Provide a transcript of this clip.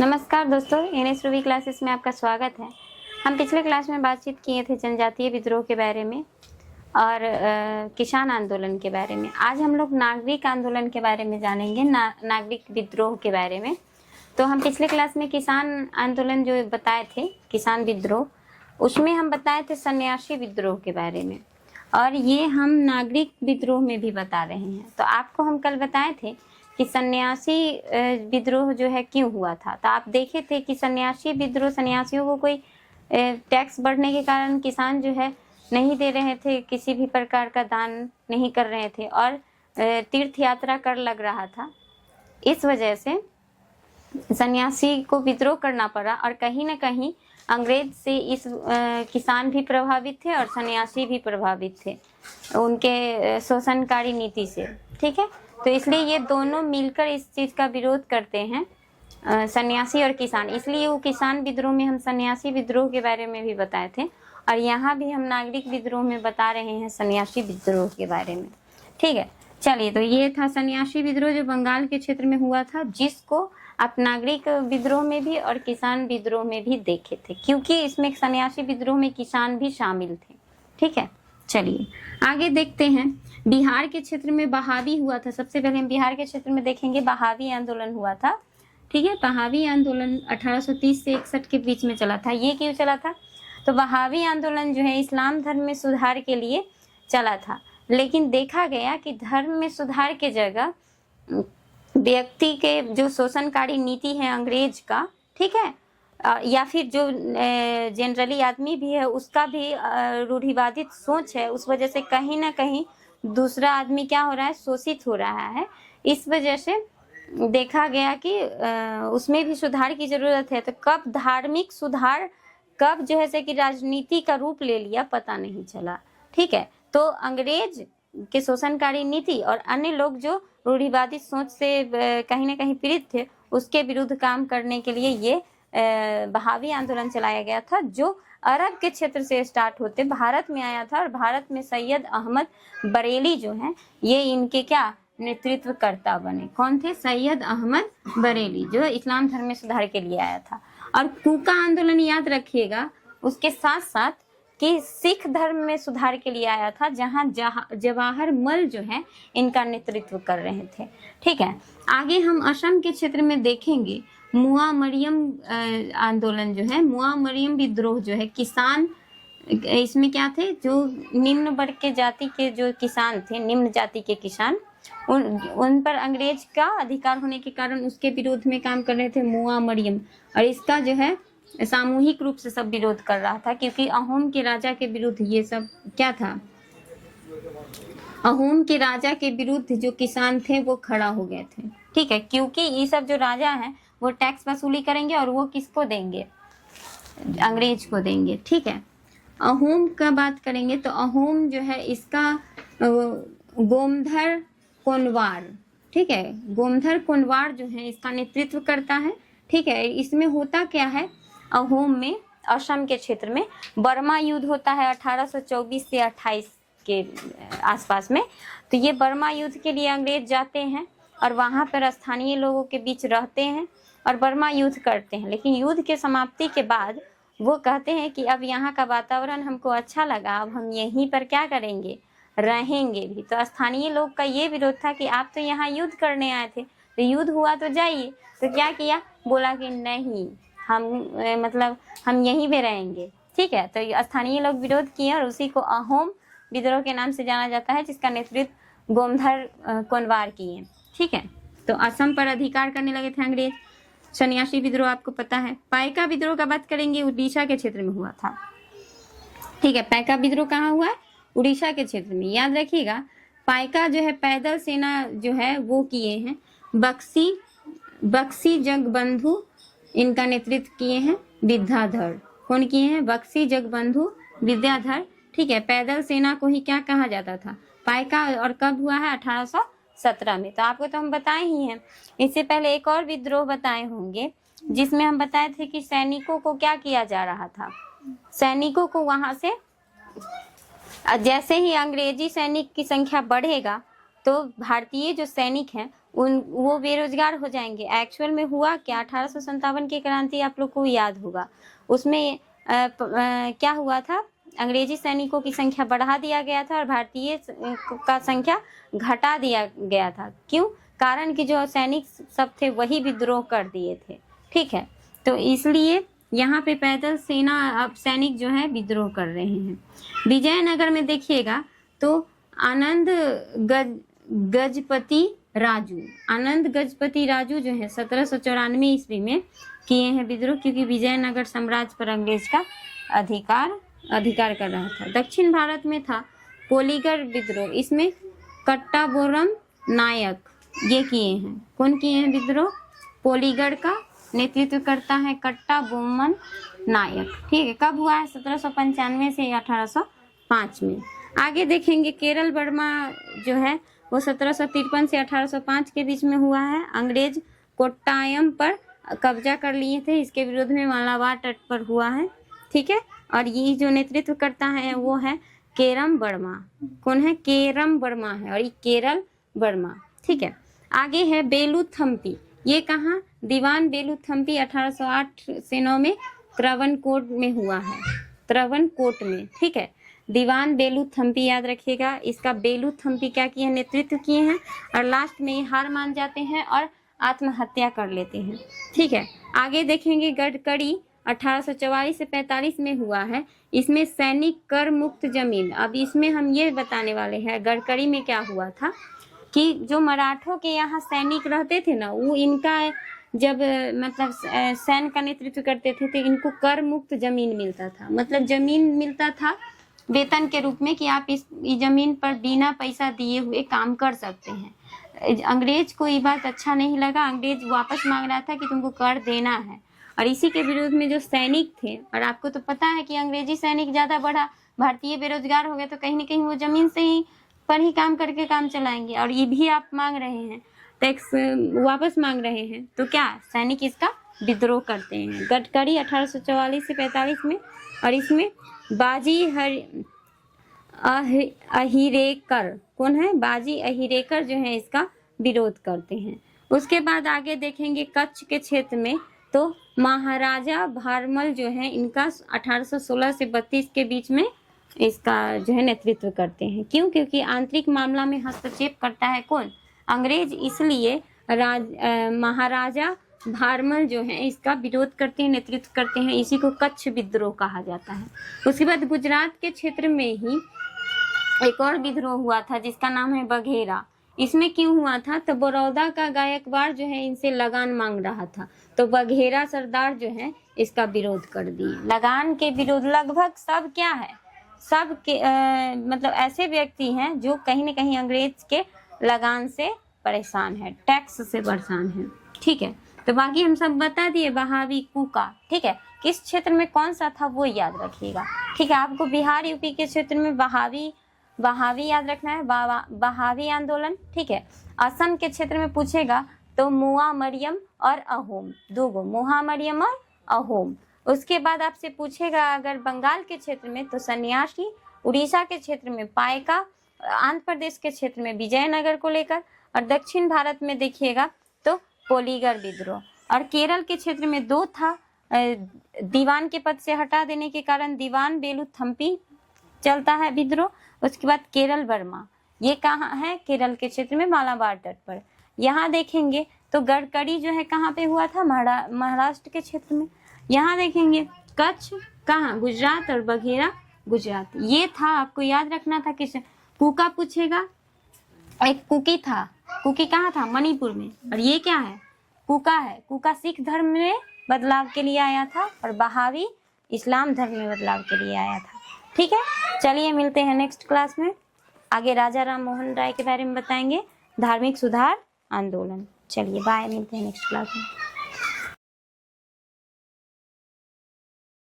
नमस्कार दोस्तों, NS Ruby classes में आपका स्वागत है। हम पिछले क्लास में बातचीत किए थे जनजातीय विद्रोह के बारे में और किसान आंदोलन के बारे में। आज हम लोग नागरिक आंदोलन के बारे में जानेंगे, नागरिक विद्रोह के बारे में। तो हम पिछले क्लास में किसान आंदोलन जो बताए थे, किसान विद्रोह, उसमें हम बताए थे सन्यासी विद्रोह के बारे में, और ये हम नागरिक विद्रोह में भी बता रहे हैं। तो आपको हम कल बताए थे कि सन्यासी विद्रोह जो है क्यों हुआ था। तो आप देखे थे कि सन्यासी विद्रोह, सन्यासियों को कोई टैक्स बढ़ने के कारण किसान जो है नहीं दे रहे थे, किसी भी प्रकार का दान नहीं कर रहे थे, और तीर्थ यात्रा कर लग रहा था। इस वजह से सन्यासी को विद्रोह करना पड़ा, और कहीं ना कहीं अंग्रेज से इस किसान भी प्रभावित थे और सन्यासी भी प्रभावित थे उनके शोषणकारी नीति से। ठीक है, तो इसलिए ये दोनों मिलकर इस चीज का विरोध करते हैं, सन्यासी और किसान। इसलिए वो किसान विद्रोह में हम सन्यासी विद्रोह के बारे में भी बताए थे, और यहाँ भी हम नागरिक विद्रोह में बता रहे हैं सन्यासी विद्रोह के बारे में। ठीक है, चलिए, तो ये था सन्यासी विद्रोह जो बंगाल के क्षेत्र में हुआ था, जिसको आप नागरिक विद्रोह में भी और किसान विद्रोह में भी देखे थे, क्योंकि इसमें सन्यासी विद्रोह में किसान भी शामिल थे। ठीक है, चलिए आगे देखते हैं। बिहार के क्षेत्र में बहावी हुआ था। सबसे पहले हम बिहार के क्षेत्र में देखेंगे, बहावी आंदोलन हुआ था। ठीक है, बहावी आंदोलन 1830 से 61 के बीच में चला था। ये क्यों चला था? तो बहावी आंदोलन जो है इस्लाम धर्म में सुधार के लिए चला था, लेकिन देखा गया कि धर्म में सुधार के जगह व्यक्ति के जो शोषणकारी नीति है अंग्रेज का, ठीक है, या फिर जो जनरली आदमी भी है उसका भी रूढ़िवादित सोच है, उस वजह से कहीं ना कहीं दूसरा आदमी क्या हो रहा है, शोषित हो रहा है। इस वजह से देखा गया कि उसमें भी सुधार की जरूरत है। तो कब धार्मिक सुधार, कब जो है से कि राजनीति का रूप ले लिया, पता नहीं चला। ठीक है, तो अंग्रेज के शोषणकारी नीति और अन्य लोग जो रूढ़िवादी सोच से कहीं ना कहीं पीड़ित थे, उसके विरुद्ध काम करने के लिए ये बहावी आंदोलन चलाया गया था, जो अरब के क्षेत्र से स्टार्ट होते भारत में आया था। और भारत में सैयद अहमद बरेली जो हैं, ये इनके क्या नेतृत्वकर्ता बने। कौन थे? सैयद अहमद बरेली, जो इस्लाम धर्म में सुधार के लिए आया था। और कूका आंदोलन याद रखिएगा, उसके साथ साथ कि सिख धर्म में सुधार के लिए आया था, जहां जवाहर मल जो है इनका नेतृत्व कर रहे थे। ठीक है, आगे हम असम के क्षेत्र में देखेंगे मुआ मरियम आंदोलन जो है, मुआ मरियम विद्रोह जो है, किसान इसमें क्या थे, जो निम्न वर्ग के जाति के जो किसान थे, निम्न जाति के किसान, उन पर अंग्रेज का अधिकार होने के कारण उसके विरोध में काम कर रहे थे मुआ मरियम। और इसका जो है सामूहिक रूप से सब विरोध कर रहा था, क्योंकि अहोम के राजा के विरुद्ध ये सब क्या था, अहोम के राजा के विरुद्ध जो किसान थे वो खड़ा हो गए थे। ठीक है, क्योंकि ये सब जो राजा हैं वो टैक्स वसूली करेंगे, और वो किसको देंगे? अंग्रेज को देंगे। ठीक है, अहोम का बात करेंगे तो अहोम जो है इसका गोमधर कोनवार, ठीक है, गोमधर कोनवार जो है इसका नेतृत्व करता है। ठीक है, इसमें होता क्या है, अहोम में असम के क्षेत्र में बर्मा युद्ध होता है 1824 से 28 के आसपास में। तो ये बर्मा युद्ध के लिए अंग्रेज जाते हैं और वहां पर स्थानीय लोगों के बीच रहते हैं और बर्मा युद्ध करते हैं। लेकिन युद्ध के समाप्ति के बाद वो कहते हैं कि अब यहाँ का वातावरण हमको अच्छा लगा, अब हम यहीं पर क्या करेंगे, रहेंगे भी। तो स्थानीय लोग का ये विरोध था कि आप तो यहाँ युद्ध करने आए थे, तो युद्ध हुआ तो जाइए। तो क्या किया, बोला कि नहीं, हम यहीं पे रहेंगे। ठीक है, तो स्थानीय लोग विरोध किए और उसी को अहोम विद्रोह के नाम से जाना जाता है, जिसका नेतृत्व गोमधर कोनवार किए। ठीक है, तो असम पर अधिकार करने लगे थे अंग्रेज। सन्यासी विद्रोह आपको पता है। पाइका विद्रोह का बात करेंगे, उड़ीसा के क्षेत्र में हुआ था। ठीक है, पाइका विद्रोह कहाँ हुआ है? उड़ीसा के क्षेत्र में। याद रखिएगा, पाइका जो है पैदल सेना जो है वो किए हैं, बक्सी जगबंधु इनका नेतृत्व किए हैं, विद्याधर। कौन किए हैं? बक्सी जगबंधु विद्याधर। ठीक है, पैदल सेना को ही क्या कहा जाता था? पाइका। और कब हुआ है? 1817 में। तो आपको तो हम बताए ही हैं। इससे पहले एक और विद्रोह बताए होंगे, जिसमें हम बताए थे कि सैनिकों को क्या किया जा रहा था, सैनिकों को वहां से, जैसे ही अंग्रेजी सैनिक की संख्या बढ़ेगा तो भारतीय जो सैनिक हैं वो बेरोजगार हो जाएंगे। एक्चुअल में हुआ क्या, 1857 की क्रांति आप लोग को याद होगा, उसमें क्या हुआ था, अंग्रेजी सैनिकों की संख्या बढ़ा दिया गया था और भारतीय का संख्या घटा दिया गया था। क्यों? कारण कि जो सैनिक सब थे वही विद्रोह कर दिए थे। ठीक है, तो इसलिए यहाँ पे पैदल सेना अब सैनिक जो है विद्रोह कर रहे हैं। विजयनगर में देखिएगा तो आनंद गजपति राजू जो है 1794 ईस्वी में किए हैं विद्रोह, क्योंकि विजयनगर साम्राज्य पर अंग्रेज का अधिकार कर रहा था। दक्षिण भारत में था पोलीगढ़ विद्रोह, इसमें कट्टाबोरम नायक ये किए हैं। कौन किए हैं विद्रोह? पोलीगढ़ का नेतृत्व करता है कट्टा बोमन नायक। ठीक है, कब हुआ है? 1795 से 1805 में। आगे देखेंगे केरल बर्मा जो है वो 1753 से 1805 के बीच में हुआ है। अंग्रेज कोट्टायम पर कब्जा कर लिए थे, इसके विरोध में मालाबार तट पर हुआ है। ठीक है, और ये जो नेतृत्व करता है वो है केरम वर्मा। कौन है? केरम वर्मा है, और ये केरल वर्मा। ठीक है, आगे है बेलूथम्पी। ये कहाँ? दीवान बेलूथम्पी 1808 से 9 में त्रावणकोर में हुआ है, त्रावणकोर में। ठीक है, दीवान बेलूथम्पी याद रखिएगा। इसका बेलूथम्पी क्या किए हैं? नेतृत्व किए हैं, और लास्ट में ये हार मान जाते हैं और आत्महत्या कर लेते हैं। ठीक है, आगे देखेंगे गडकरी 1844 से 45 में हुआ है। इसमें सैनिक कर मुक्त जमीन। अब इसमें हम ये बताने वाले हैं गडकरी में क्या हुआ था कि जो मराठों के यहाँ सैनिक रहते थे ना, वो इनका जब मतलब सैन्य का नेतृत्व करते थे तो इनको कर मुक्त जमीन मिलता था। मतलब जमीन मिलता था वेतन के रूप में कि आप इस जमीन पर बिना पैसा दिए हुए काम कर सकते हैं। अंग्रेज को ये बात अच्छा नहीं लगा, अंग्रेज वापस मांग रहा था कि तुमको कर देना है, और इसी के विरोध में जो सैनिक थे, और आपको तो पता है कि अंग्रेजी सैनिक ज़्यादा बढ़ा, भारतीय बेरोजगार हो गए, तो कहीं ना कहीं वो जमीन से ही पर ही काम करके काम चलाएंगे। और ये भी आप मांग रहे हैं, टैक्स वापस मांग रहे हैं, तो क्या सैनिक इसका विद्रोह करते हैं। गडकरी 1844 से 45 में, और इसमें बाजी अहिरेकर, कौन है? बाजी अहिरेकर जो है इसका विरोध करते हैं। उसके बाद आगे देखेंगे कच्छ के क्षेत्र में तो महाराजा भारमल जो है इनका 1816 से 32 के बीच में इसका जो है नेतृत्व करते हैं। क्यों? क्योंकि आंतरिक मामला में हस्तक्षेप करता है कौन? अंग्रेज। इसलिए महाराजा भारमल जो है इसका विरोध करते हैं, नेतृत्व करते हैं। इसी को कच्छ विद्रोह कहा जाता है। उसके बाद गुजरात के क्षेत्र में ही एक और विद्रोह हुआ था जिसका नाम है बघेरा। इसमें क्यों हुआ था? तो बड़ौदा का गायकवाड़ जो है इनसे लगान मांग रहा था, तो बघेरा सरदार जो है इसका विरोध कर दिए। लगान के विरोध लगभग सब क्या है, सब के मतलब ऐसे व्यक्ति हैं जो कहीं न कहीं अंग्रेज के लगान से परेशान है, टैक्स से परेशान है। ठीक है, तो बाकी हम सब बता दिए। बहावी कुका, ठीक है, किस क्षेत्र में कौन सा था वो याद रखिएगा। ठीक है, आपको बिहार यूपी के क्षेत्र में बहावी याद रखना है, बहावी आंदोलन। ठीक है, असम के क्षेत्र में पूछेगा तो मुआ मरियम और अहोम, दो गो मुआ मरियम और अहोम। उसके बाद आपसे पूछेगा अगर बंगाल के क्षेत्र में तो सन्यासी, उड़ीसा के क्षेत्र में पायका, आंध्र प्रदेश के क्षेत्र में विजयनगर को लेकर, और दक्षिण भारत में देखिएगा तो पोलीगढ़ विद्रोह। और केरल के क्षेत्र में दो था, दीवान के पद से हटा देने के कारण दीवान बेलूथम्पी चलता है विद्रोह। उसके बाद केरल वर्मा, ये कहाँ है? केरल के क्षेत्र में मालाबार तट पर। यहाँ देखेंगे तो गडकरी जो है कहाँ पे हुआ था? महाराष्ट्र के क्षेत्र में। यहाँ देखेंगे कच्छ कहाँ? गुजरात, और बघेरा गुजरात। ये था, आपको याद रखना था। किस कुका पूछेगा, एक कुकी था, कुकी कहाँ था? मणिपुर में। और ये क्या है? कुका है। कुका सिख धर्म में बदलाव के लिए आया था, और बहावी इस्लाम धर्म में बदलाव के लिए आया था। ठीक है, चलिए मिलते हैं नेक्स्ट क्लास में। आगे राजा राम मोहन राय के बारे में बताएंगे, धार्मिक सुधार आंदोलन। चलिए बाय, मिलते हैं नेक्स्ट क्लास में।